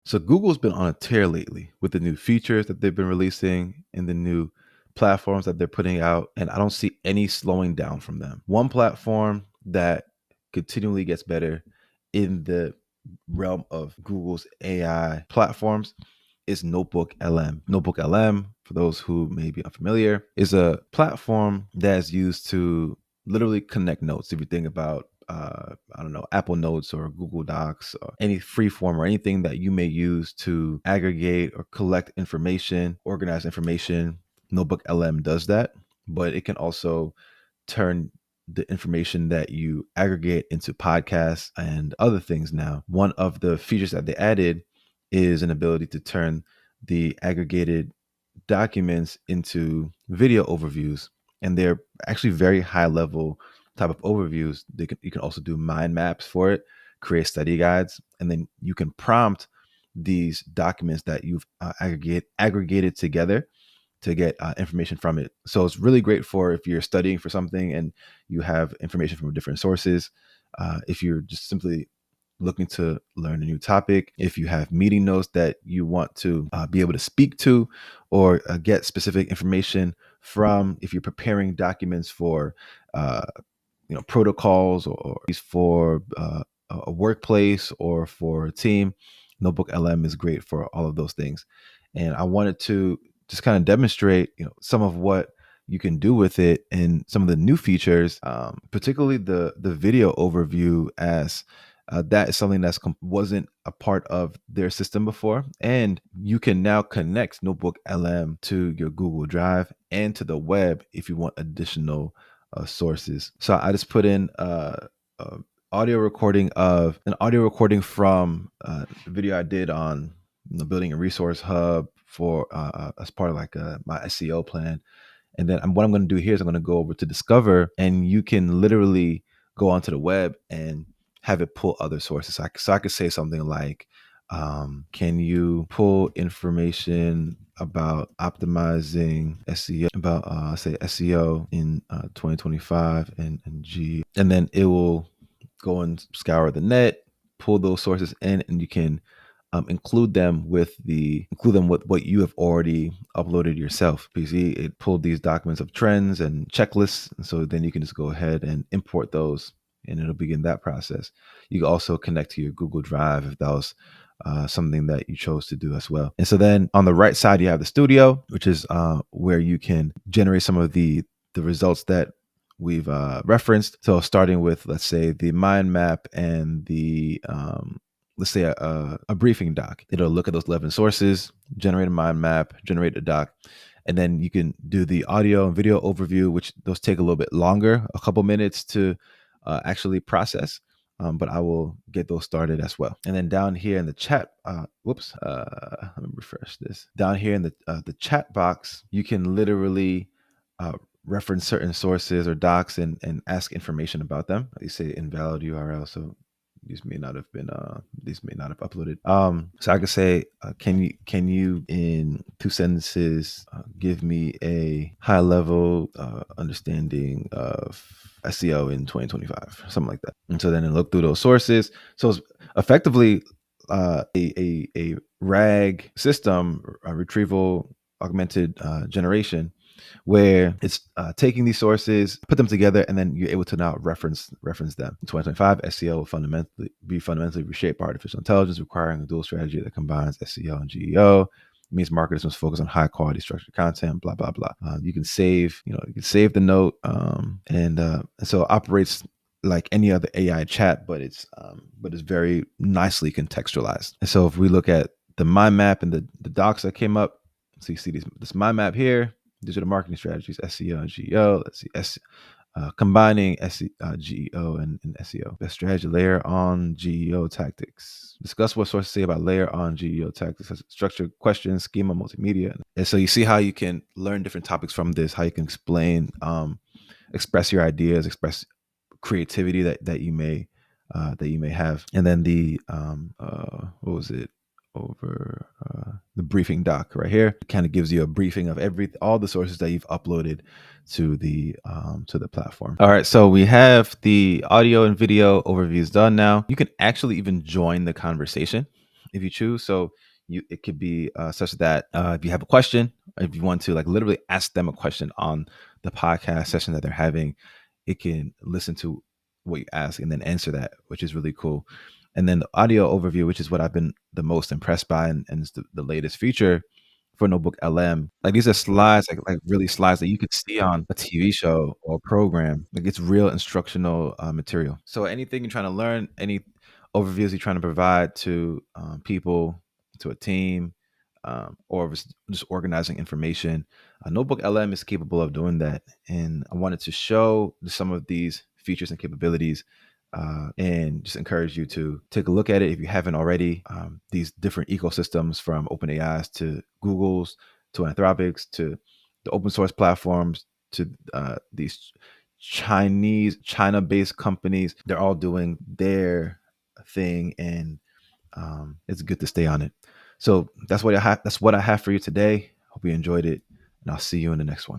So Google's been on a tear lately with the new features that they've been releasing and the new platforms that they're putting out, and I don't see any slowing down from them. One platform that continually gets better in the realm of Google's AI platforms is NotebookLM. NotebookLM, for those who may be unfamiliar, is a platform that is used to literally connect notes. If you think about I don't know, Apple Notes or Google Docs or any free form or anything that you may use to aggregate or collect information, organize information, NotebookLM does that. But it can also turn the information that you aggregate into podcasts and other things now. One of the features that they added is an ability to turn the aggregated documents into video overviews. And they're actually very high level type of overviews. You can also do mind maps for it, create study guides, and then you can prompt these documents that you've aggregated together to get information from it. So it's really great for if you're studying for something and you have information from different sources. If you're just simply looking to learn a new topic, if you have meeting notes that you want to be able to speak to or get specific information from, if you're preparing documents for protocols or for a workplace or for a team, NotebookLM is great for all of those things. And I wanted to just kind of demonstrate, some of what you can do with it and some of the new features, particularly the video overview, as that is something that's wasn't a part of their system before. And you can now connect NotebookLM to your Google Drive and to the web if you want additional sources. So I just put in an audio recording from the video I did on building a resource hub for as part of my SEO plan. And then what I'm going to do here is I'm going to go over to Discover, and you can literally go onto the web and have it pull other sources. So I could say something like, can you pull information about optimizing SEO, about say SEO in 2025 and then it will go and scour the net, pull those sources in, and you can include them with what you have already uploaded yourself. You see, it pulled these documents of trends and checklists, and so then you can just go ahead and import those, and it'll begin that process. You can also connect to your Google Drive if that was something that you chose to do as well. And so then on the right side, you have the studio, which is where you can generate some of the results that we've referenced. So starting with, let's say, the mind map and the let's say a briefing doc. It'll look at those 11 sources, generate a mind map, generate a doc, and then you can do the audio and video overview, which those take a little bit longer, a couple minutes to actually process. But I will get those started as well. And then down here in the chat, let me refresh this. Down here in the chat box, you can literally reference certain sources or docs and ask information about them. You say invalid URL, so these may not have uploaded. So I could say, can you in 2 sentences give me a high level understanding of SEO in 2025, something like that. And so then I look through those sources. So it's effectively a RAG system, a retrieval augmented generation, where it's taking these sources, put them together, and then you're able to now reference them. In 2025, SEO will be fundamentally reshaped by artificial intelligence, requiring a dual strategy that combines SEO and GEO. It means marketers must focus on high quality structured content, blah, blah, blah. You can save the note, and so it operates like any other AI chat, but it's very nicely contextualized. And so if we look at the mind map and the docs that came up, so you see this mind map here, digital marketing strategies, SEO and GEO. Let's see, combining GEO and SEO. Best strategy, layer on GEO tactics. Discuss what sources say about layer on GEO tactics. Structured questions, schema, multimedia. And so you see how you can learn different topics from this, how you can explain, express your ideas, express creativity that you may have. And then the what was it? Over the briefing doc right here, it kind of gives you a briefing of all the sources that you've uploaded to the platform. All right, so we have the audio and video overviews done now. You can actually even join the conversation. if you choose. So it could be such that if you have a question, if you want to like literally ask them a question on the podcast session that they're having, it can listen to what you ask and then answer that, which is really cool. And then the audio overview, which is what I've been the most impressed by, and it's the latest feature for Notebook LM. Like these are slides, like really slides that you could see on a TV show or a program. Like it's real instructional material. So anything you're trying to learn, any overviews you're trying to provide to people, to a team, or if it's just organizing information, Notebook LM is capable of doing that. And I wanted to show some of these features and capabilities, and just encourage you to take a look at it if you haven't already. These different ecosystems, from OpenAI's to Google's to Anthropic's to the open source platforms to these China-based companies, they're all doing their thing, and it's good to stay on it. So that's what I have. That's what I have for you today. Hope you enjoyed it, and I'll see you in the next one.